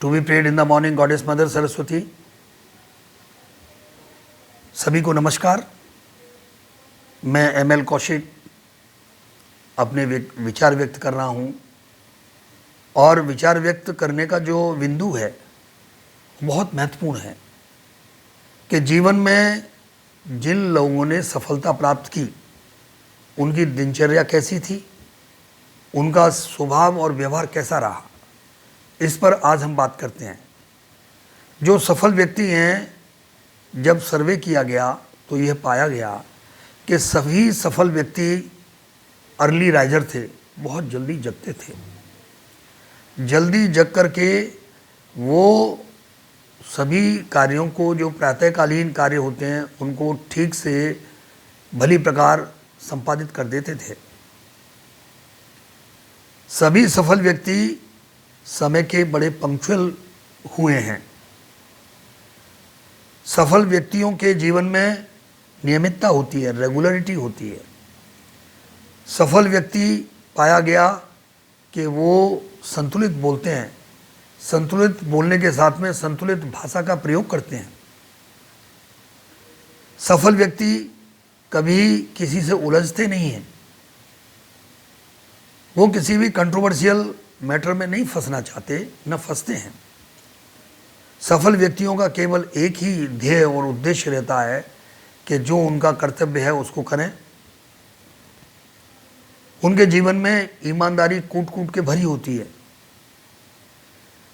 To be prayed in the morning goddess mother Saraswati. सभी को नमस्कार। मैं एमएल कौशिक अपने विचार व्यक्त कर रहा हूँ और विचार व्यक्त करने का जो बिंदु है बहुत महत्वपूर्ण है कि जीवन में जिन लोगों ने सफलता प्राप्त की उनकी दिनचर्या कैसी थी, उनका स्वभाव और व्यवहार कैसा रहा, इस पर आज हम बात करते हैं। जो सफल व्यक्ति हैं, जब सर्वे किया गया तो यह पाया गया कि सभी सफल व्यक्ति अर्ली राइजर थे, बहुत जल्दी जगते थे। जल्दी जग कर के वो सभी कार्यों को, जो प्रातःकालीन कार्य होते हैं, उनको ठीक से भली प्रकार संपादित कर देते थे। सभी सफल व्यक्ति समय के बड़े पंक्चुअल हुए हैं। सफल व्यक्तियों के जीवन में नियमितता होती है, रेगुलरिटी होती है। सफल व्यक्ति पाया गया कि वो संतुलित बोलते हैं, संतुलित बोलने के साथ में संतुलित भाषा का प्रयोग करते हैं। सफल व्यक्ति कभी किसी से उलझते नहीं हैं, वो किसी भी कंट्रोवर्शियल मैटर में नहीं फंसना चाहते, न फंसते हैं। सफल व्यक्तियों का केवल एक ही ध्येय और उद्देश्य रहता है कि जो उनका कर्तव्य है उसको करें। उनके जीवन में ईमानदारी कूट कूट के भरी होती है।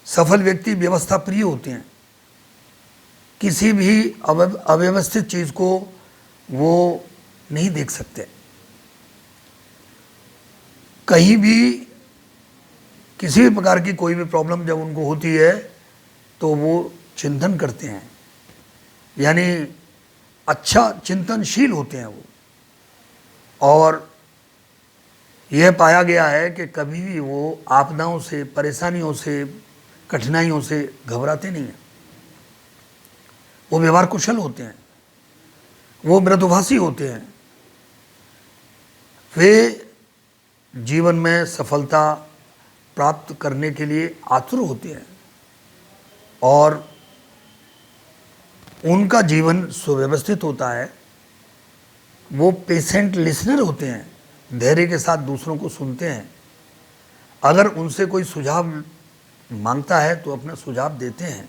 सफल व्यक्ति व्यवस्था प्रिय होते हैं। किसी भी अव्यवस्थित चीज को वो नहीं देख सकते। कहीं भी किसी भी प्रकार की कोई भी प्रॉब्लम जब उनको होती है तो वो चिंतन करते हैं, यानी अच्छा चिंतनशील होते हैं वो। और यह पाया गया है कि कभी भी वो आपदाओं से, परेशानियों से, कठिनाइयों से घबराते नहीं हैं। वो व्यवहार कुशल होते हैं, वो मृदुभाषी होते हैं। वे जीवन में सफलता प्राप्त करने के लिए आतुर होते हैं और उनका जीवन सुव्यवस्थित होता है। वो पेशेंट लिसनर होते हैं, धैर्य के साथ दूसरों को सुनते हैं। अगर उनसे कोई सुझाव मांगता है तो अपना सुझाव देते हैं।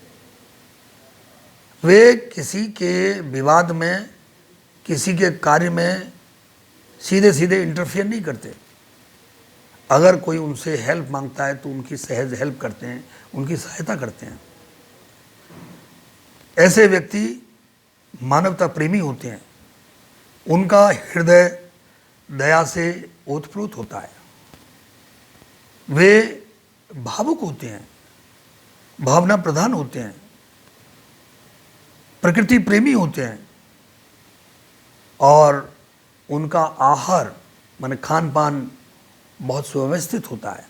वे किसी के विवाद में, किसी के कार्य में सीधे सीधे इंटरफेयर नहीं करते। अगर कोई उनसे हेल्प मांगता है तो उनकी सहज हेल्प करते हैं, उनकी सहायता करते हैं। ऐसे व्यक्ति मानवता प्रेमी होते हैं। उनका हृदय दया से ओतप्रोत होता है। वे भावुक होते हैं, भावना प्रधान होते हैं, प्रकृति प्रेमी होते हैं और उनका आहार माने खान पान बहुत सुव्यवस्थित होता है।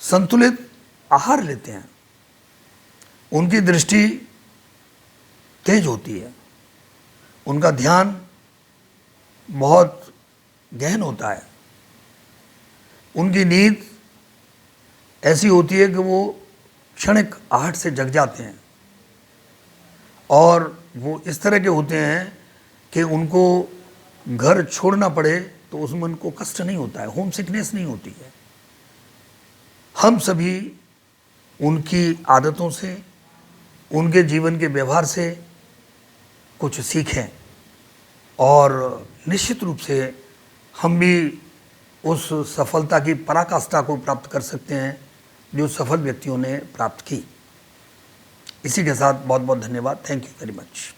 संतुलित आहार लेते हैं। उनकी दृष्टि तेज होती है। उनका ध्यान बहुत गहन होता है। उनकी नींद ऐसी होती है कि वो क्षणिक आहट से जग जाते हैं और वो इस तरह के होते हैं कि उनको घर छोड़ना पड़े तो उसमें उनको कष्ट नहीं होता है, होम सिकनेस नहीं होती है। हम सभी उनकी आदतों से, उनके जीवन के व्यवहार से कुछ सीखें और निश्चित रूप से हम भी उस सफलता की पराकाष्ठा को प्राप्त कर सकते हैं जो सफल व्यक्तियों ने प्राप्त की। इसी के साथ बहुत बहुत धन्यवाद। Thank you very much.